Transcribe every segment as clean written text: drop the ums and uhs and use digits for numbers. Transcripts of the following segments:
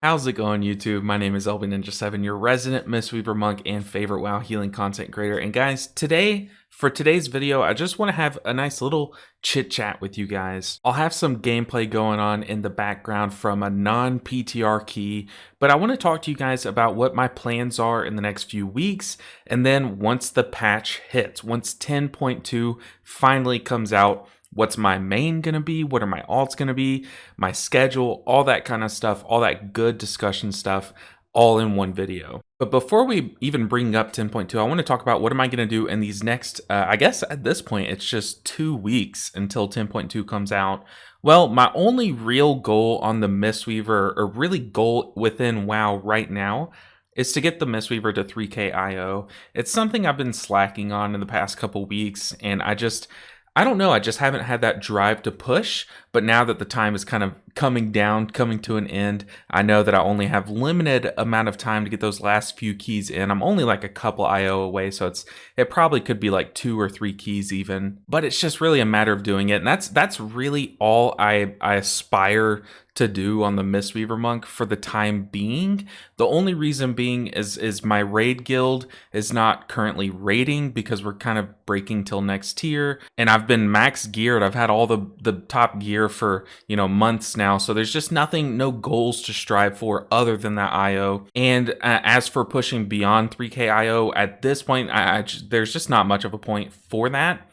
How's it going, YouTube? My name is LBNinja7, your resident Mistweaver monk and favorite WoW healing content creator. And guys, for today's video, I just want to have a nice little chit chat with you guys. I'll have some gameplay going on in the background from a non-PTR key, but I want to talk to you guys about what my plans are in the next few weeks. And then once the patch hits, once 10.2 finally comes out, what's my main gonna be? What are my alts gonna be? My schedule, all that kind of stuff, all that good discussion stuff, all in one video. But before we even bring up 10.2, I want to talk about what am I gonna do in these next, I guess at this point, it's just 2 weeks until 10.2 comes out. Well, my only real goal on the Mistweaver, or really goal within WoW right now, is to get the Mistweaver to 3k IO. It's something I've been slacking on in the past couple weeks, and I don't know, I just haven't had that drive to push, but now that the time is kind of coming to an end, I know that I only have limited amount of time to get those last few keys in. I'm only like a couple IO away, so it probably could be like 2 or 3 keys even, but it's just really a matter of doing it, and that's really all I aspire to do on the Mistweaver monk for the time being. The only reason being is my raid guild is not currently raiding because we're kind of breaking till next tier, and I've been max geared. I've had all the top gear for months now, so there's just no goals to strive for other than that IO. And as for pushing beyond 3k IO at this point, there's just not much of a point for that.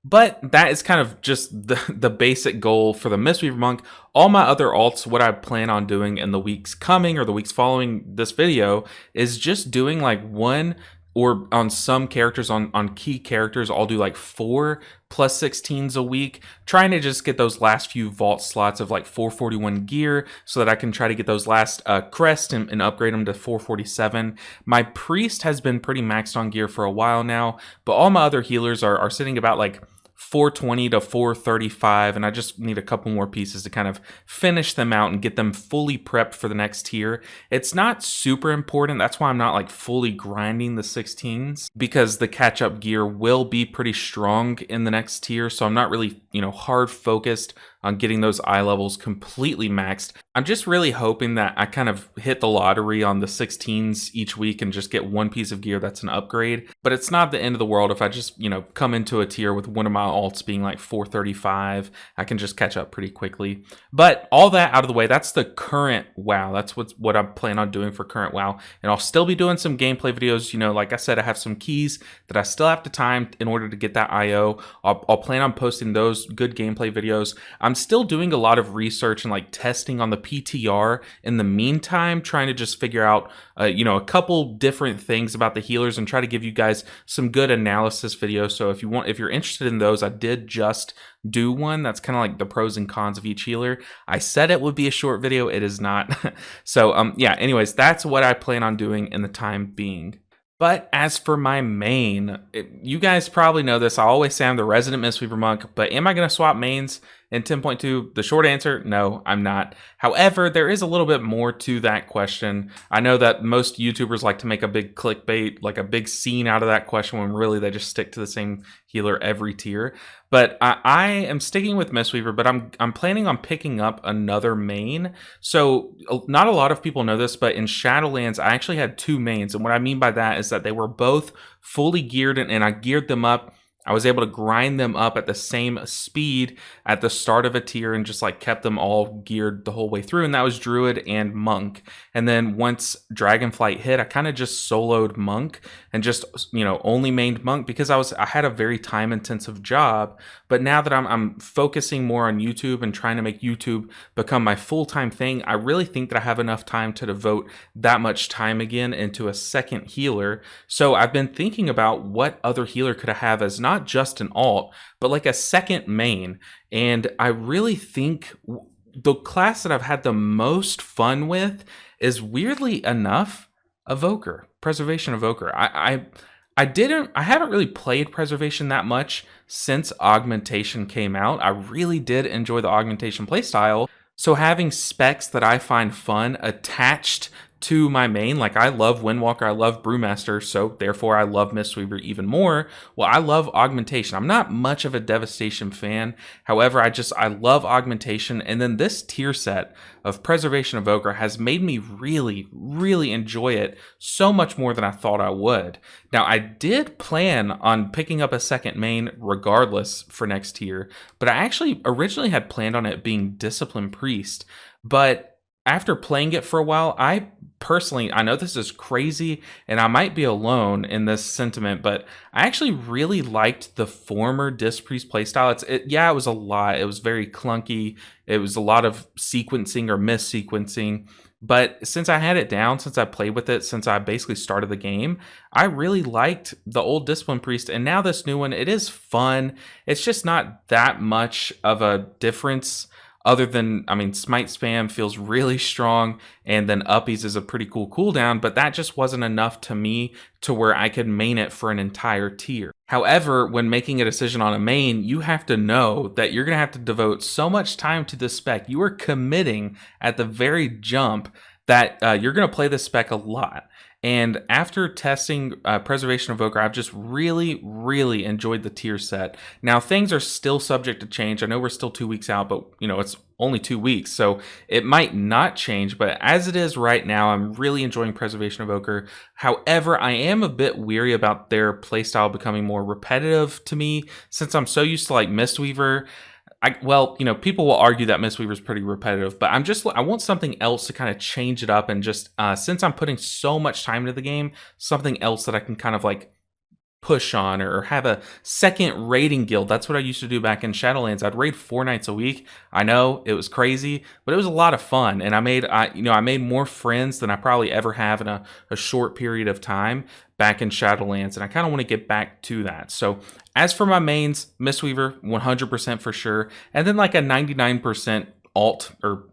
But that is kind of just the basic goal for the Mistweaver monk. All my other alts, what I plan on doing in the weeks coming or the weeks following this video, is just doing like one, or on some characters, on key characters, I'll do like 4 plus 16s a week, trying to just get those last few vault slots of like 441 gear so that I can try to get those last crest and upgrade them to 447. My priest has been pretty maxed on gear for a while now, but all my other healers are sitting about like 420 to 435, and I just need a couple more pieces to kind of finish them out and get them fully prepped for the next tier. It's not super important. That's why I'm not like fully grinding the 16s, because the catch-up gear will be pretty strong in the next tier, so I'm not really, hard focused on getting those eye levels completely maxed. I'm just really hoping that I kind of hit the lottery on the 16s each week and just get one piece of gear that's an upgrade. But it's not the end of the world if I just, come into a tier with one of my alts being like 435. I can just catch up pretty quickly. But all that out of the way, that's the current WoW. That's what I plan on doing for current WoW. And I'll still be doing some gameplay videos. Like I said, I have some keys that I still have to time in order to get that IO. I'll plan on posting those good gameplay videos. I'm still doing a lot of research and like testing on the PTR in the meantime, trying to just figure out, a couple different things about the healers and try to give you guys some good analysis videos. So if you're interested in those, I did just do one that's kind of like the pros and cons of each healer. I said it would be a short video. It is not. So yeah, anyways, that's what I plan on doing in the time being. But as for my main, you guys probably know this. I always say I'm the resident Mistweaver monk, but am I going to swap mains in 10.2? The short answer, no, I'm not. However, there is a little bit more to that question. I know that most YouTubers like to make a big clickbait, like a big scene out of that question, when really they just stick to the same healer every tier. But I am sticking with Mistweaver, but I'm planning on picking up another main. So not a lot of people know this, but in Shadowlands, I actually had 2 mains. And what I mean by that is that they were both fully geared, and I geared them up. I was able to grind them up at the same speed at the start of a tier and just like kept them all geared the whole way through. And that was Druid and Monk. And then once Dragonflight hit, I kind of just soloed Monk and just, only mained Monk because I had a very time intensive job. But now that I'm focusing more on YouTube and trying to make YouTube become my full-time thing, I really think that I have enough time to devote that much time again into a second healer. So I've been thinking about what other healer could I have as not just an alt, but like a second main. And I really think the class that I've had the most fun with is, weirdly enough, Evoker, Preservation Evoker. I haven't really played Preservation that much since Augmentation came out. I really did enjoy the Augmentation playstyle. So having specs that I find fun attached to my main. Like, I love Windwalker, I love Brewmaster, so therefore I love Mistweaver even more. Well, I love Augmentation. I'm not much of a Devastation fan. However, I love Augmentation. And then this tier set of Preservation Evoker has made me really, really enjoy it so much more than I thought I would. Now, I did plan on picking up a second main regardless for next tier, but I actually originally had planned on it being Discipline Priest. But after playing it for a while, I know this is crazy and I might be alone in this sentiment, but I actually really liked the former Disc Priest playstyle. It was a lot. It was very clunky. It was a lot of sequencing or mis-sequencing. But since I had it down, since I played with it, since I basically started the game, I really liked the old Discipline Priest. And now this new one, it is fun. It's just not that much of a difference other than, I mean, Smite Spam feels really strong, and then Uppies is a pretty cool cooldown, but that just wasn't enough to me to where I could main it for an entire tier. However, when making a decision on a main, you have to know that you're going to have to devote so much time to the spec. You are committing at the very jump that you're going to play this spec a lot. And after testing Preservation Evoker, I've just really, really enjoyed the tier set. Now, things are still subject to change. I know we're still 2 weeks out, but it's only 2 weeks, so it might not change. But as it is right now, I'm really enjoying Preservation Evoker. However, I am a bit weary about their playstyle becoming more repetitive to me, since I'm so used to like Mistweaver. People will argue that Mistweaver is pretty repetitive, but I want something else to kind of change it up, and just since I'm putting so much time into the game, something else that I can kind of like push on, or have a second raiding guild. That's what I used to do back in Shadowlands. I'd raid 4 nights a week. I know it was crazy, but it was a lot of fun, and I made more friends than I probably ever have in a short period of time back in Shadowlands, and I kind of want to get back to that. So as for my mains, Mistweaver 100% for sure, and then like a 99% alt or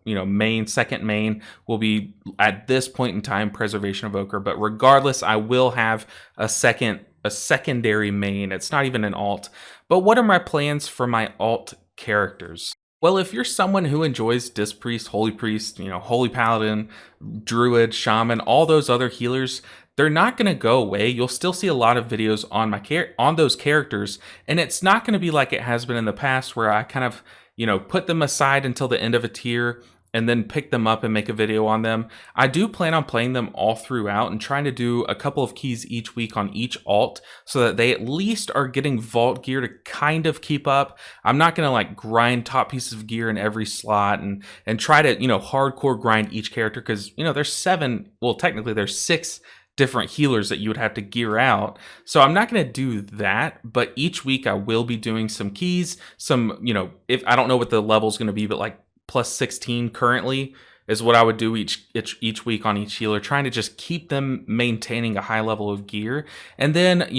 second main will be at this point in time Preservation Evoker. But regardless, I will have a secondary main. It's not even an alt. But what are my plans for my alt characters? Well, if you're someone who enjoys Disc Priest, Holy Priest, Holy Paladin, Druid, Shaman, all those other healers, they're not going to go away. You'll still see a lot of videos on those characters, and it's not going to be like it has been in the past, where I kind of put them aside until the end of a tier and then pick them up and make a video on them. I do plan on playing them all throughout and trying to do a couple of keys each week on each alt, so that they at least are getting vault gear to kind of keep up. I'm not going to like grind top pieces of gear in every slot and try to hardcore grind each character, because there's 6 different healers that you would have to gear out. So I'm not going to do that, but each week I will be doing some keys, if I don't know what the level is going to be, but like plus 16 currently is what I would do each week on each healer, trying to just keep them maintaining a high level of gear. And then,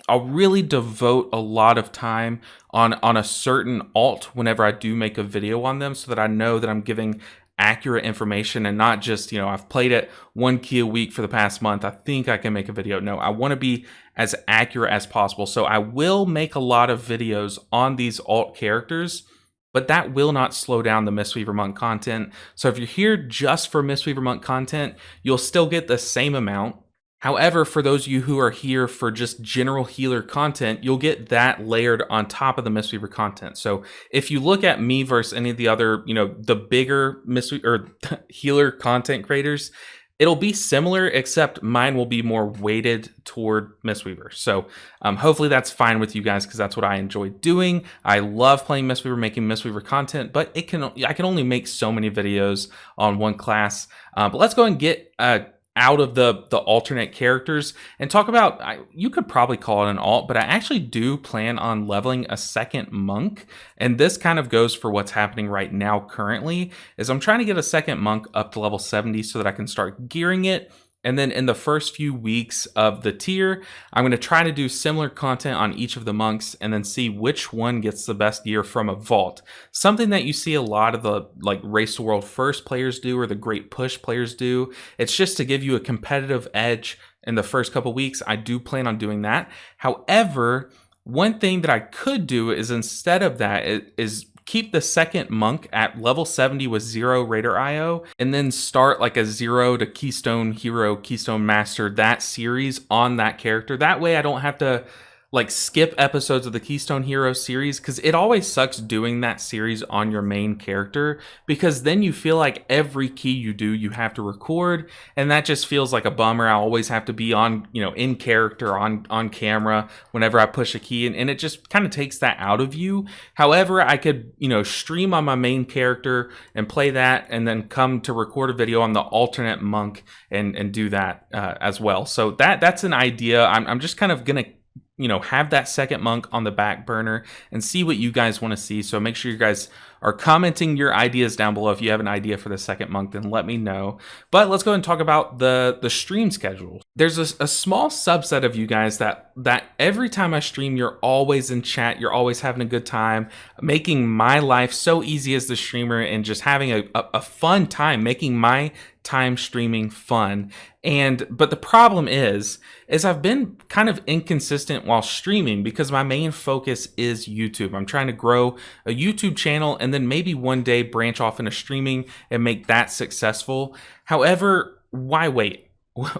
I'll really devote a lot of time on a certain alt whenever I do make a video on them, so that I know that I'm giving accurate information and not just, I've played it 1 key a week for the past month, I think I can make a video. No, I want to be as accurate as possible. So I will make a lot of videos on these alt characters, but that will not slow down the Mistweaver Monk content. So if you're here just for Mistweaver Monk content, you'll still get the same amount. However, for those of you who are here for just general healer content, you'll get that layered on top of the Mistweaver content. So if you look at me versus any of the other, the bigger Mistweaver or healer content creators, it'll be similar, except mine will be more weighted toward Mistweaver. So hopefully that's fine with you guys, because that's what I enjoy doing. I love playing Mistweaver, making Mistweaver content, but I can only make so many videos on one class. But let's go and get out of the alternate characters and talk about, you could probably call it an alt, but I actually do plan on leveling a second monk. And this kind of goes for what's happening right now currently, is I'm trying to get a second monk up to level 70 so that I can start gearing it. And then in the first few weeks of the tier, I'm going to try to do similar content on each of the monks, and then see which one gets the best gear from a vault. Something that you see a lot of the Race to World First players do, or the Great Push players do. It's just to give you a competitive edge in the first couple weeks. I do plan on doing that. However, one thing that I could do is, instead of that, is keep the second monk at level 70 with 0 Raider IO, and then start like a 0 to Keystone Hero, Keystone Master, that series on that character. That way I don't have to like skip episodes of the Keystone Hero series, because it always sucks doing that series on your main character, because then you feel like every key you do you have to record, and that just feels like a bummer. I always have to be on, you know, in character, on camera whenever I push a key, and it just kind of takes that out of you. However, I could, you know, stream on my main character and play that, and then come to record a video on the alternate monk and do that as well. So that's an idea. I'm just kind of gonna, you know, have that second monk on the back burner and see what you guys want to see. So make sure you guys are commenting your ideas down below. If you have an idea for the second monk, then let me know. But let's go ahead and talk about the stream schedule. There's a small subset of you guys that every time I stream, you're always in chat, you're always having a good time, making my life so easy as the streamer, and just having a fun time, making my time streaming fun. But the problem is I've been kind of inconsistent while streaming, because my main focus is YouTube. I'm trying to grow a YouTube channel, and then maybe one day branch off into streaming and make that successful. However, why wait?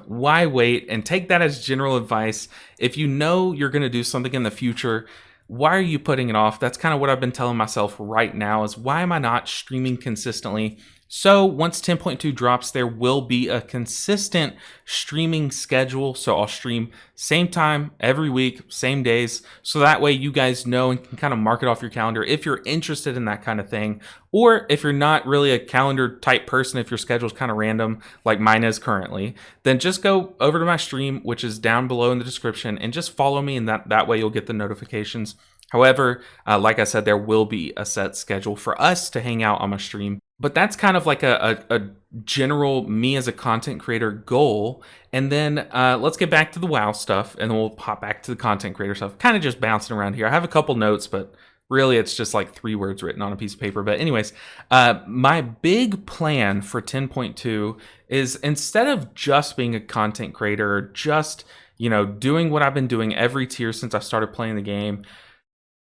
Why wait? And take that as general advice. If you know you're going to do something in the future, why are you putting it off? That's kind of what I've been telling myself right now, is why am I not streaming consistently? So once 10.2 drops, there will be a consistent streaming schedule. So I'll stream same time every week, same days. So that way you guys know and can kind of mark it off your calendar if you're interested in that kind of thing. Or if you're not really a calendar type person, if your schedule is kind of random like mine is currently, then just go over to my stream, which is down below in the description, and just follow me, and that way you'll get the notifications. However, like I said, there will be a set schedule for us to hang out on my stream. But that's kind of like a general me as a content creator goal. And then let's get back to the WoW stuff, and then we'll pop back to the content creator stuff. Kind of just bouncing around here. I have a couple notes, but really it's just like 3 words written on a piece of paper. But anyways, my big plan for 10.2 is, instead of just being a content creator, or just, you know, doing what I've been doing every tier since I started playing the game,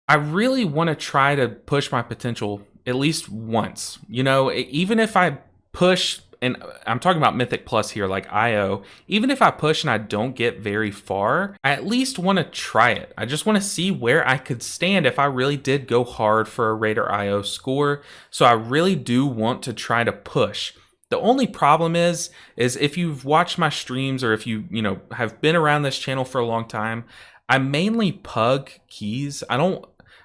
I really want to try to push my potential at least once. You know, even if I push, and I'm talking about Mythic Plus here, like IO, even if I push and I don't get very far, I at least want to try it. I just want to see where I could stand if I really did go hard for a Raider IO score. So I really do want to try to push. The only problem is if you've watched my streams, or if you know, have been around this channel for a long time, I mainly pug keys.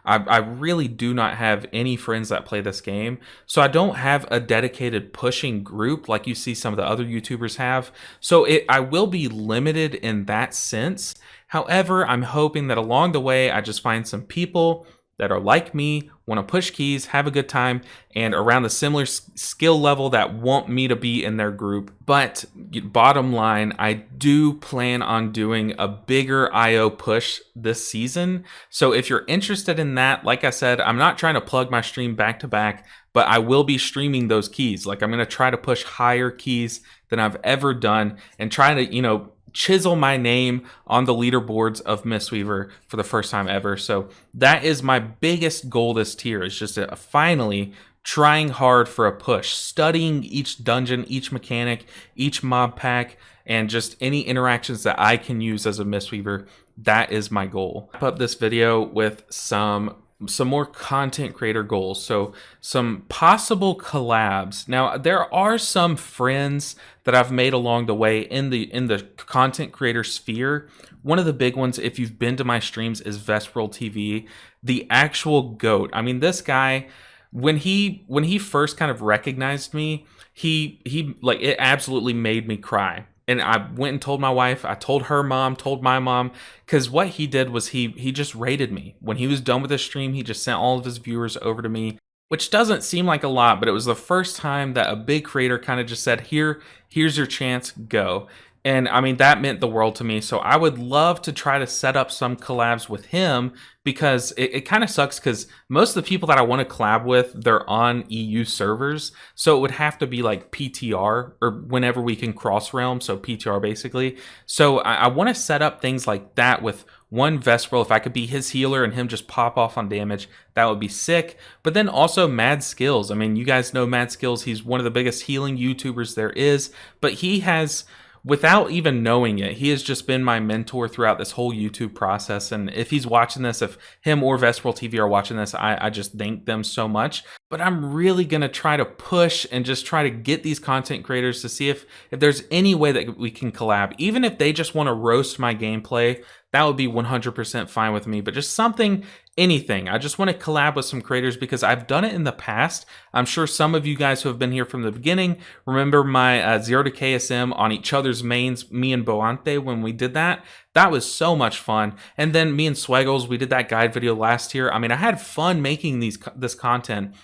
I really do not have any friends that play this game, so I don't have a dedicated pushing group like you see some of the other YouTubers have. So I will be limited in that sense. However, I'm hoping that along the way, I just find some people that are like me, want to push keys, have a good time, and around the similar skill level that want me to be in their group. But bottom line, I do plan on doing a bigger IO push this season. So if you're interested in that, like I said, I'm not trying to plug my stream back to back, but I will be streaming those keys. Like, I'm going to try to push higher keys than I've ever done, and try to, you know, chisel my name on the leaderboards of Mistweaver for the first time ever. So that is my biggest goal this tier, is just finally trying hard for a push, studying each dungeon, each mechanic, each mob pack, and just any interactions that I can use as a Mistweaver. That is my goal. Wrap up this video with some more content creator goals. So some possible collabs. Now, there are some friends that I've made along the way in the content creator sphere. One of the big ones, if you've been to my streams, is Vesperal TV, the actual GOAT. I mean, this guy, when he first kind of recognized me, he like, it absolutely made me cry. And I went and told my wife, I told her mom, told my mom, because what he did was he just rated me. When he was done with his stream, he just sent all of his viewers over to me, which doesn't seem like a lot, but it was the first time that a big creator kind of just said, here's your chance, go. And I mean, that meant the world to me. So I would love to try to set up some collabs with him, because it kind of sucks, because most of the people that I want to collab with, they're on EU servers. So it would have to be like PTR, or whenever we can cross realm. So PTR basically. So I want to set up things like that with one Vesperl, if I could be his healer and him just pop off on damage, that would be sick. But then also Mad Skills. I mean, you guys know Mad Skills. He's one of the biggest healing YouTubers there is, but he has, without even knowing it, he has just been my mentor throughout this whole YouTube process. And if he's watching this, if him or Vesperl TV are watching this, I just thank them so much. But I'm really going to try to push and just try to get these content creators to see if there's any way that we can collab. Even if they just want to roast my gameplay, that would be 100% fine with me. But just something, anything. I just want to collab with some creators because I've done it in the past. I'm sure some of you guys who have been here from the beginning remember my 0 to KSM on each other's mains, me and Boante, when we did that. That was so much fun. And then me and Swaggles, we did that guide video last year. I mean, I had fun making this content.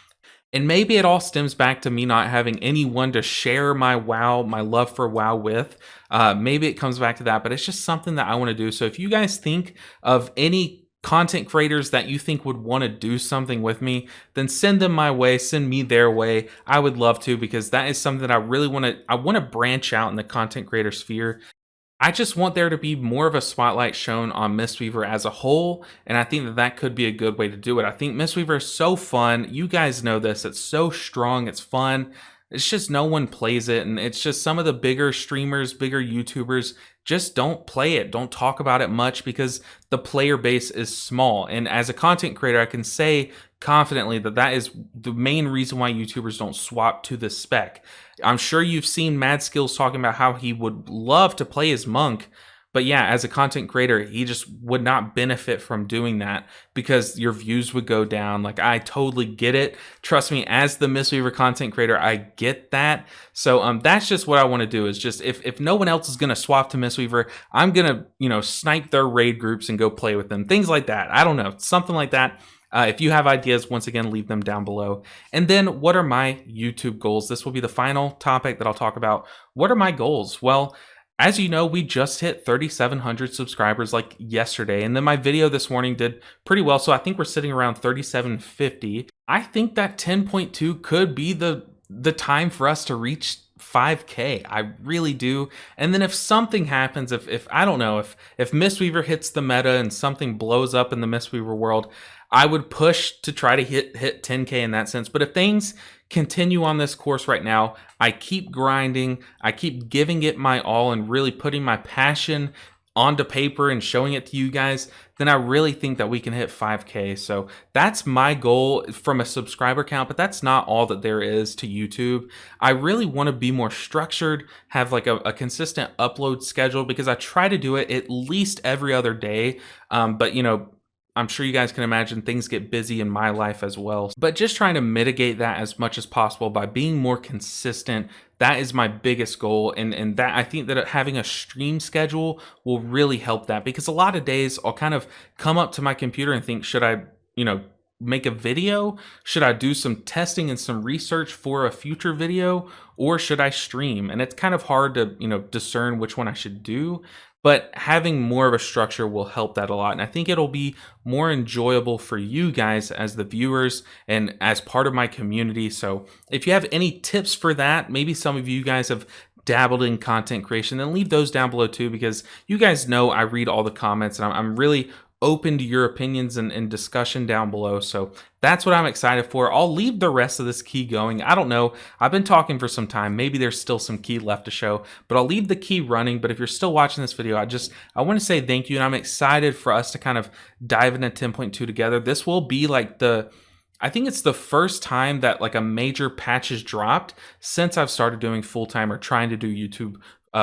And maybe it all stems back to me not having anyone to share my WoW, my love for WoW with. Maybe it comes back to that, but it's just something that I want to do. So if you guys think of any content creators that you think would want to do something with me, then send them my way, send me their way. I would love to, because that is something that I really want to branch out in the content creator sphere. I just want there to be more of a spotlight shown on Mistweaver as a whole, and I think that could be a good way to do it. I think Mistweaver is so fun. You guys know this. It's so strong. It's fun. It's just no one plays it, and it's just some of the bigger streamers, bigger YouTubers just don't play it, don't talk about it much because the player base is small. And as a content creator, I can say confidently that is the main reason why YouTubers don't swap to this spec. I'm sure you've seen Mad Skills talking about how he would love to play as Monk, but yeah, as a content creator, he just would not benefit from doing that because your views would go down. Like, I totally get it. Trust me, as the Mistweaver content creator, I get that. So that's just what I want to do, is just if no one else is going to swap to Mistweaver, I'm going to, snipe their raid groups and go play with them. Things like that. I don't know. Something like that. If you have ideas, once again, leave them down below. And then, what are my YouTube goals? This will be the final topic that I'll talk about. What are my goals? Well, as you know, we just hit 3,700 subscribers like yesterday, and then my video this morning did pretty well, so I think we're sitting around 3,750. I think that 10.2 could be the time for us to reach 5K. I really do. And then if something happens, if I don't know, if Mistweaver hits the meta and something blows up in the Mistweaver world, I would push to try to hit 10K in that sense. But if things continue on this course right now, I keep grinding, I keep giving it my all and really putting my passion onto paper and showing it to you guys, then I really think that we can hit 5K. So that's my goal from a subscriber count, but that's not all that there is to YouTube. I really want to be more structured, have like a consistent upload schedule, because I try to do it at least every other day. But I'm sure you guys can imagine things get busy in my life as well. But just trying to mitigate that as much as possible by being more consistent, that is my biggest goal. And that, I think that having a stream schedule will really help that, because a lot of days I'll kind of come up to my computer and think, should I, make a video? Should I do some testing and some research for a future video? Or should I stream? And it's kind of hard to, discern which one I should do. But having more of a structure will help that a lot. And I think it'll be more enjoyable for you guys as the viewers and as part of my community. So if you have any tips for that, maybe some of you guys have dabbled in content creation, then leave those down below too, because you guys know I read all the comments and I'm really open to your opinions and discussion down below. So that's what I'm excited for. I'll leave the rest of this key going. I don't know. I've been talking for some time. Maybe there's still some key left to show, but I'll leave the key running. But if you're still watching this video, I want to say thank you. And I'm excited for us to kind of dive into 10.2 together. This will be like I think it's the first time that like a major patch is dropped since I've started doing full-time or trying to do YouTube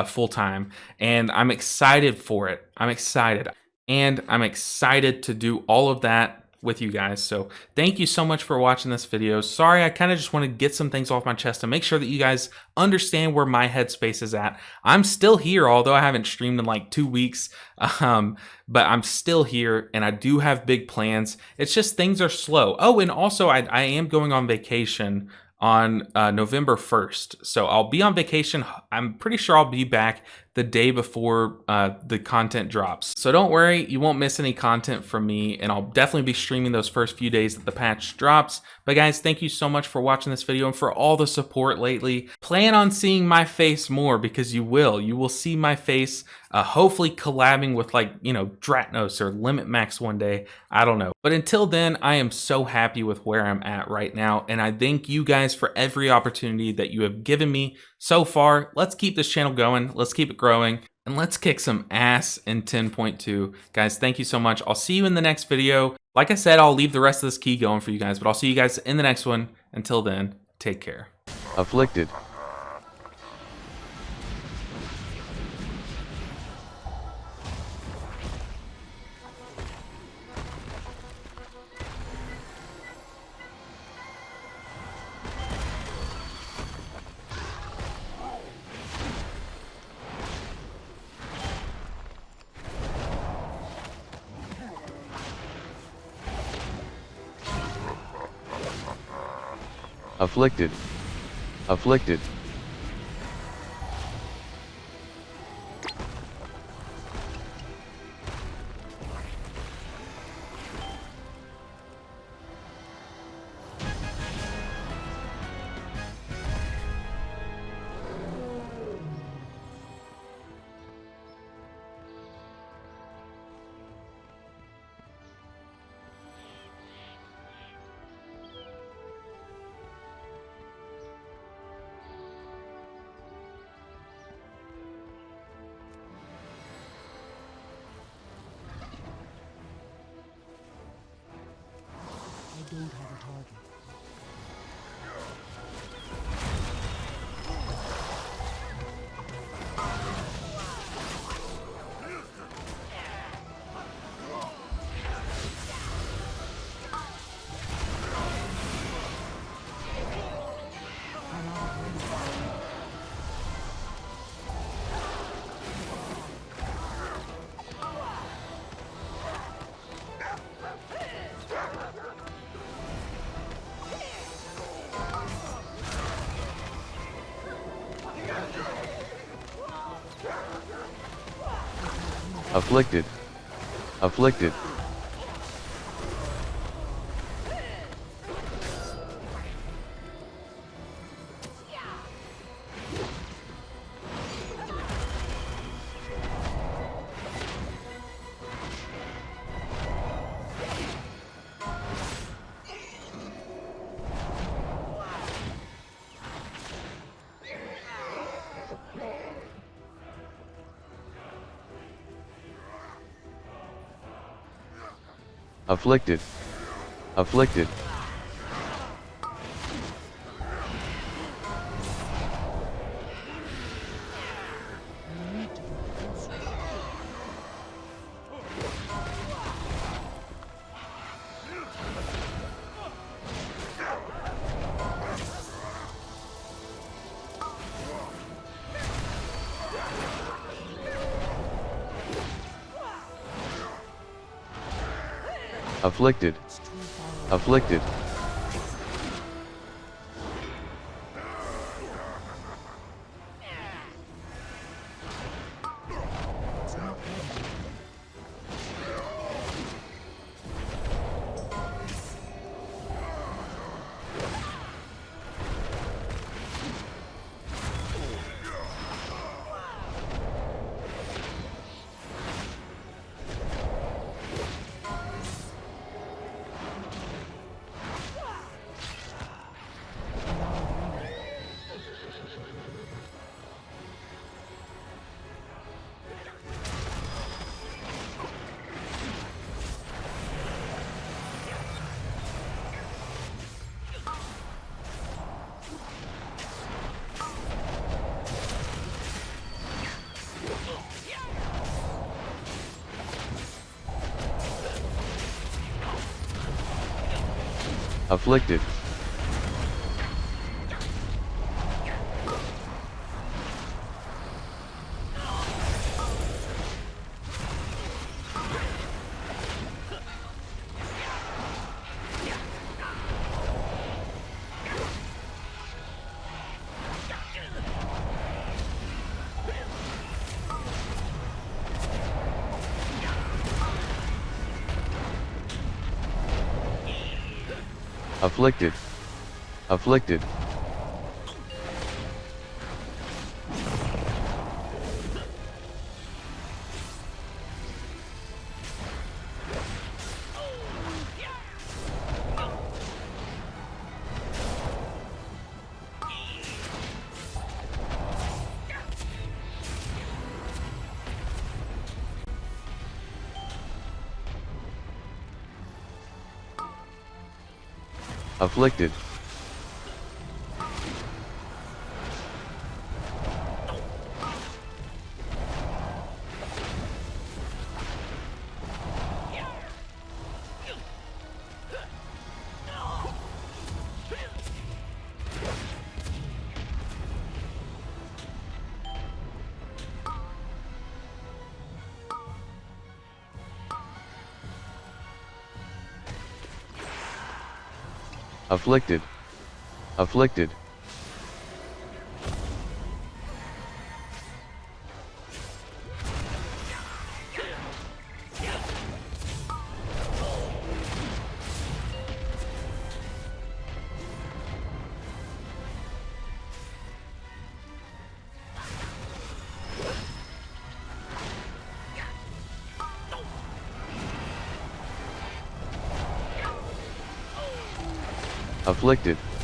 full-time. And I'm excited for it. I'm excited. And I'm excited to do all of that with you guys. So thank you so much for watching this video. Sorry, I kind of just want to get some things off my chest to make sure that you guys understand where my headspace is at. I'm still here, although I haven't streamed in like 2 weeks, but I'm still here and I do have big plans. It's just things are slow. Oh, and also I am going on vacation on November 1st. So I'll be on vacation. I'm pretty sure I'll be back the day before the content drops. So don't worry, you won't miss any content from me, and I'll definitely be streaming those first few days that the patch drops. But guys, thank you so much for watching this video and for all the support lately. Plan on seeing my face more, because you will see my face, hopefully collabing with, like, you know, Dratnos or Limit Max one day. I don't know. But until then, I am so happy with where I'm at right now, and I thank you guys for every opportunity that you have given me so far. Let's keep this channel going, let's keep it growing, and let's kick some ass in 10.2. Guys, thank you so much. I'll see you in the next video. Like I said, I'll leave the rest of this key going for you guys, but I'll see you guys in the next one. Until then, take care. Afflicted. Afflicted. Afflicted. I don't have a target. Afflicted. Afflicted. Afflicted. Afflicted. Afflicted. Afflicted. Afflicted. afflicted, afflicted, afflicted, afflicted, afflicted, afflicted.